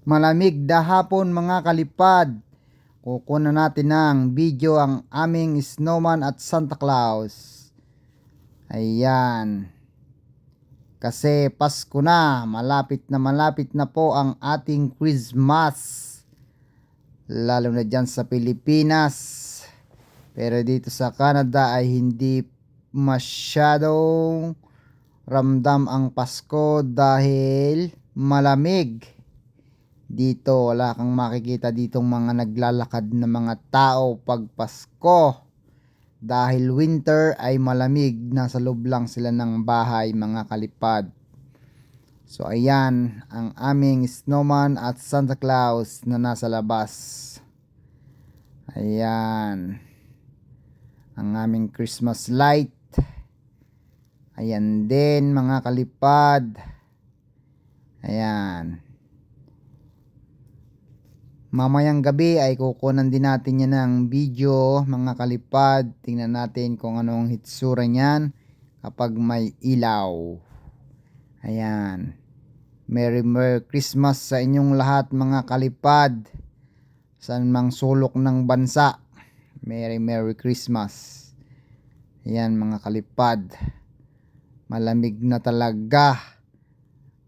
Malamig na hapon mga kalipad. Kukunan natin ng video ang aming snowman at Santa Claus. Ayan. Kasi Pasko na, malapit na po ang ating Christmas. Lalo na dyan sa Pilipinas. Pero dito sa Canada ay hindi masyadong ramdam ang Pasko dahil malamig. Dito wala kang makikita ditong mga naglalakad na mga tao pag Pasko. Dahil winter ay malamig, nasa loob lang sila ng bahay mga kalipad. So ayan ang aming snowman at Santa Claus na nasa labas. Ayan ang aming Christmas light. Ayan din mga kalipad. Ayan. Mamayang gabi ay kukunan din natin yan ng video mga kalipad. Tingnan natin kung anong hitsura niyan kapag may ilaw. Ayan. Merry Christmas sa inyong lahat mga kalipad. Saan mang sulok ng bansa. Merry Christmas. Ayan mga kalipad. Malamig na talaga.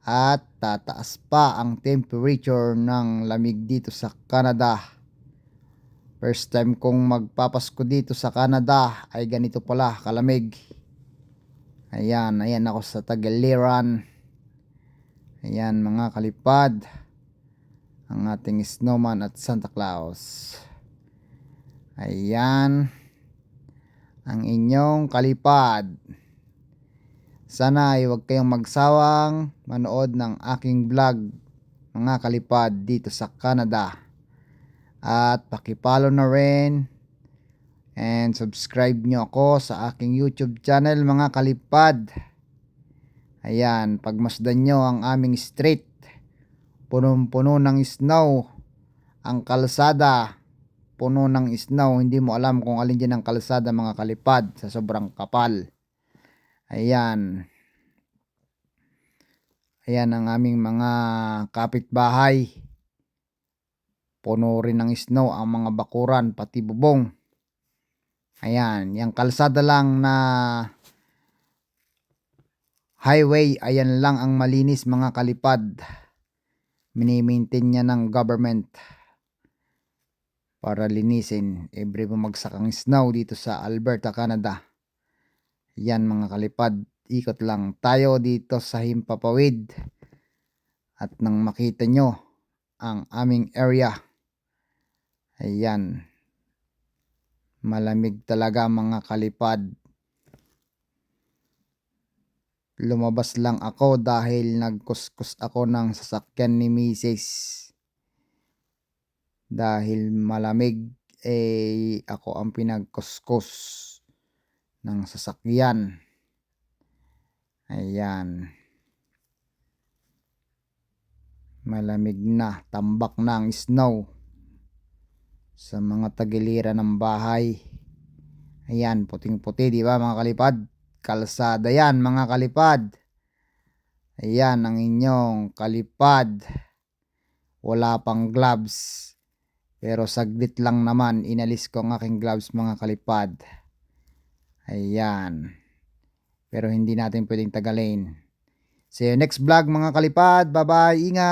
At tataas pa ang temperature ng lamig dito sa Canada. First time kong magpapasko dito sa Canada ay ganito pala kalamig. Ayan ako sa Tagaliran. Ayan mga kalipad, ang ating snowman at Santa Claus. Ayan ang inyong kalipad. Sana ay huwag kayong magsawang manood ng aking vlog mga kalipad dito sa Canada. At pakipollow na rin and subscribe nyo ako sa aking YouTube channel mga kalipad. Ayan, pagmasdan nyo ang aming street. Punong-puno ng snow. Ang kalsada puno ng snow. Hindi mo alam kung alin dyan ang kalsada mga kalipad sa sobrang kapal. Ayan ang aming mga kapitbahay. Puno rin ng snow ang mga bakuran pati bubong. Ayan, yung kalsada lang na highway, ayan lang ang malinis mga kalipad. Mini-maintain niya ng government para linisin every bumagsak ang snow dito sa Alberta, Canada. Yan mga kalipad, ikot lang tayo dito sa Himpapawid at nang makita nyo ang aming area. Ayan, malamig talaga mga kalipad. Lumabas lang ako dahil nagkuskus ako ng sasakyan ni Mrs. Dahil malamig ako ang pinagkuskus ng sasakyan. Ayan. Malamig na, tambak na ang snow sa mga tagiliran ng bahay. Ayan, puting-puti, di ba mga kalipad? Kalsada yan mga kalipad. Ayan ang inyong kalipad. Wala pang gloves. Pero saglit lang naman inalis ko ang aking gloves mga kalipad. Ayan. Pero hindi natin pwedeng tagalin. See you next vlog mga kalipad. Bye bye. Ingat.